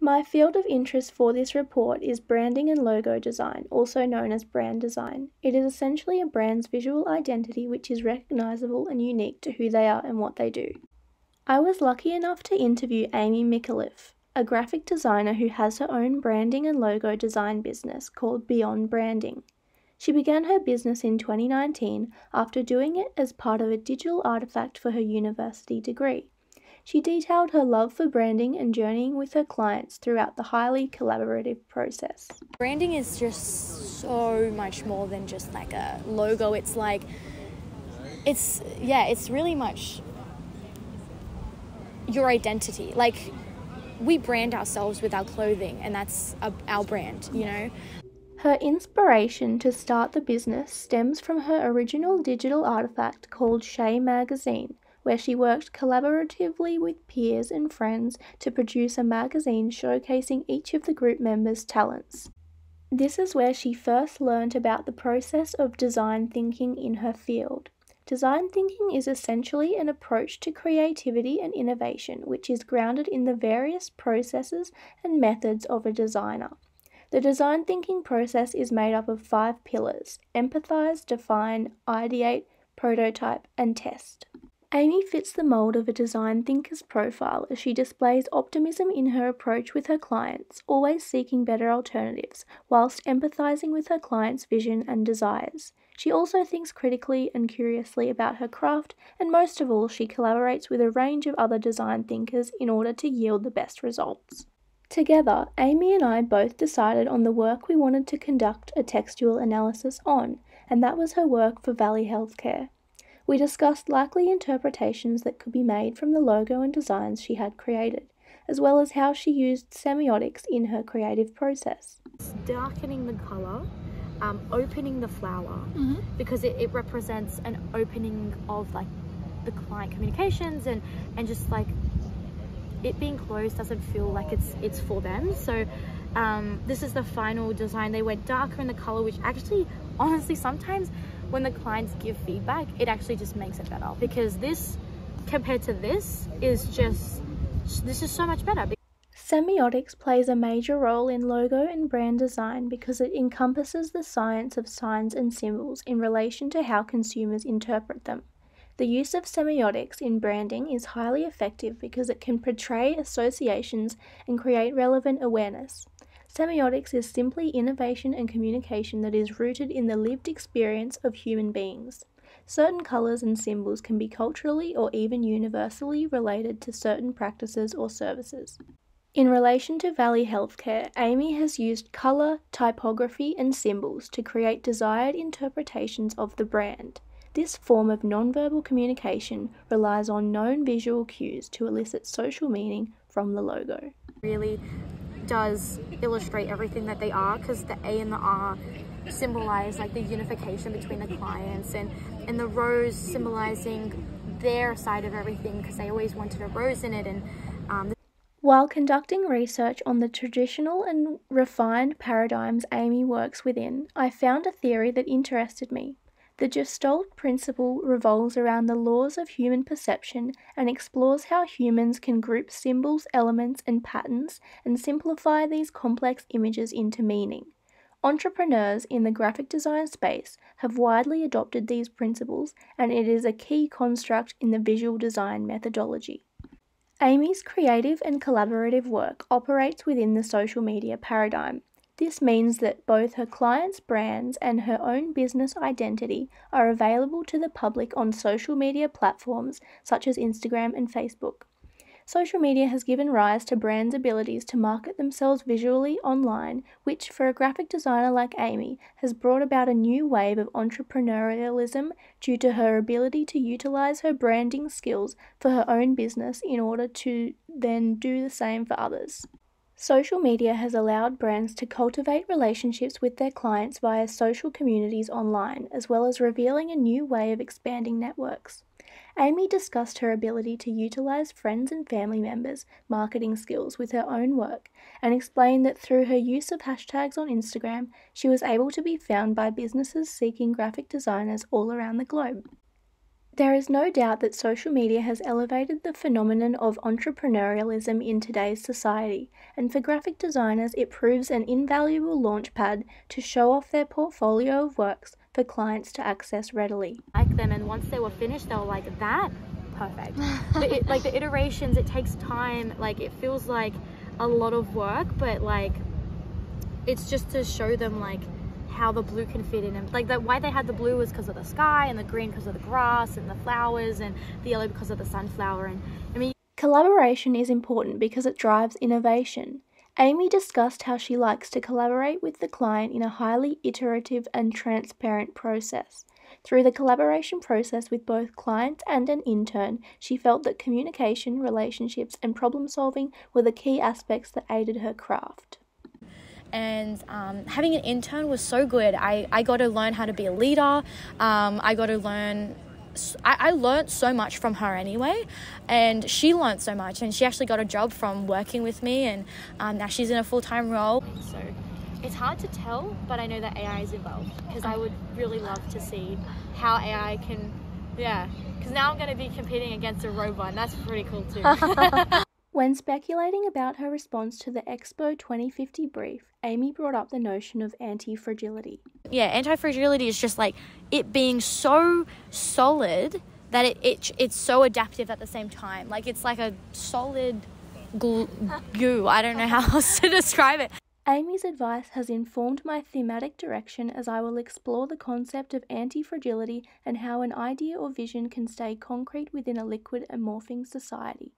My field of interest for this report is branding and logo design, also known as brand design. It is essentially a brand's visual identity which is recognizable and unique to who they are and what they do. I was lucky enough to interview Amy McKee, a graphic designer who has her own branding and logo design business called Beyond Branding. She began her business in 2019 after doing it as part of a digital artifact for her university degree. She detailed her love for branding and journeying with her clients throughout the highly collaborative process. Branding is just so much more than just like a logo. It's like, it's really much your identity. Like, we brand ourselves with our clothing, and that's our brand, you know? Her inspiration to start the business stems from her original digital artifact called Shea Magazine, where she worked collaboratively with peers and friends to produce a magazine showcasing each of the group members' talents. This is where she first learned about the process of design thinking in her field. Design thinking is essentially an approach to creativity and innovation which is grounded in the various processes and methods of a designer. The design thinking process is made up of 5 pillars: empathize, define, ideate, prototype, and test. Amy fits the mold of a design thinker's profile as she displays optimism in her approach with her clients, always seeking better alternatives, whilst empathizing with her clients' vision and desires. She also thinks critically and curiously about her craft, and most of all, she collaborates with a range of other design thinkers in order to yield the best results. Together, Amy and I both decided on the work we wanted to conduct a textual analysis on, and that was her work for Valley Healthcare. We discussed likely interpretations that could be made from the logo and designs she had created, as well as how she used semiotics in her creative process. Darkening the colour, opening the flower, because it represents an opening of like the client communications and just like it being closed doesn't feel like it's for them. So this is the final design. They went darker in the color, which actually, honestly, sometimes when the clients give feedback, it actually just makes it better, because this compared to this is so much better. Semiotics plays a major role in logo and brand design because it encompasses the science of signs and symbols in relation to how consumers interpret them. The use of semiotics in branding is highly effective because it can portray associations and create relevant awareness. Semiotics is simply innovation and communication that is rooted in the lived experience of human beings. Certain colours and symbols can be culturally or even universally related to certain practices or services. In relation to Valley Healthcare, Amy has used colour, typography and symbols to create desired interpretations of the brand. This form of nonverbal communication relies on known visual cues to elicit social meaning from the logo. Really does illustrate everything that they are, because the A and the R symbolize like the unification between the clients, and the rose symbolizing their side of everything, because they always wanted a rose in it. And while conducting research on the traditional and refined paradigms Amy works within, I found a theory that interested me. The Gestalt Principle revolves around the laws of human perception and explores how humans can group symbols, elements, and patterns and simplify these complex images into meaning. Entrepreneurs in the graphic design space have widely adopted these principles, and it is a key construct in the visual design methodology. Amy's creative and collaborative work operates within the social media paradigm. This means that both her clients' brands and her own business identity are available to the public on social media platforms such as Instagram and Facebook. Social media has given rise to brands' abilities to market themselves visually online, which for a graphic designer like Amy has brought about a new wave of entrepreneurialism due to her ability to utilize her branding skills for her own business in order to then do the same for others. Social media has allowed brands to cultivate relationships with their clients via social communities online, as well as revealing a new way of expanding networks. Amy discussed her ability to utilize friends and family members' marketing skills with her own work, and explained that through her use of hashtags on Instagram, she was able to be found by businesses seeking graphic designers all around the globe. There is no doubt that social media has elevated the phenomenon of entrepreneurialism in today's society, and for graphic designers it proves an invaluable launchpad to show off their portfolio of works for clients to access readily. Like them, and once they were finished, they were like, that? Perfect. Like the iterations, it takes time, like it feels like a lot of work, but like it's just to show them like how the blue can fit in, and like that why they had the blue was because of the sky, and the green because of the grass and the flowers, and the yellow because of the sunflower. And I mean, collaboration is important because it drives innovation. Amy discussed how she likes to collaborate with the client in a highly iterative and transparent process. Through the collaboration process with both clients and an intern, she felt that communication, relationships, and problem solving were the key aspects that aided her craft. And having an intern was so good. I got to learn how to be a leader. I learned so much from her anyway, and she learned so much, and she actually got a job from working with me, and now she's in a full-time role. So it's hard to tell, but I know that AI is involved, because I would really love to see how AI can, because now I'm going to be competing against a robot, and that's pretty cool too. When speculating about her response to the Expo 2050 brief, Amy brought up the notion of anti-fragility. Yeah, anti-fragility is just like it being so solid that it's so adaptive at the same time. Like it's like a solid goo. I don't know how else to describe it. Amy's advice has informed my thematic direction as I will explore the concept of anti-fragility and how an idea or vision can stay concrete within a liquid and morphing society.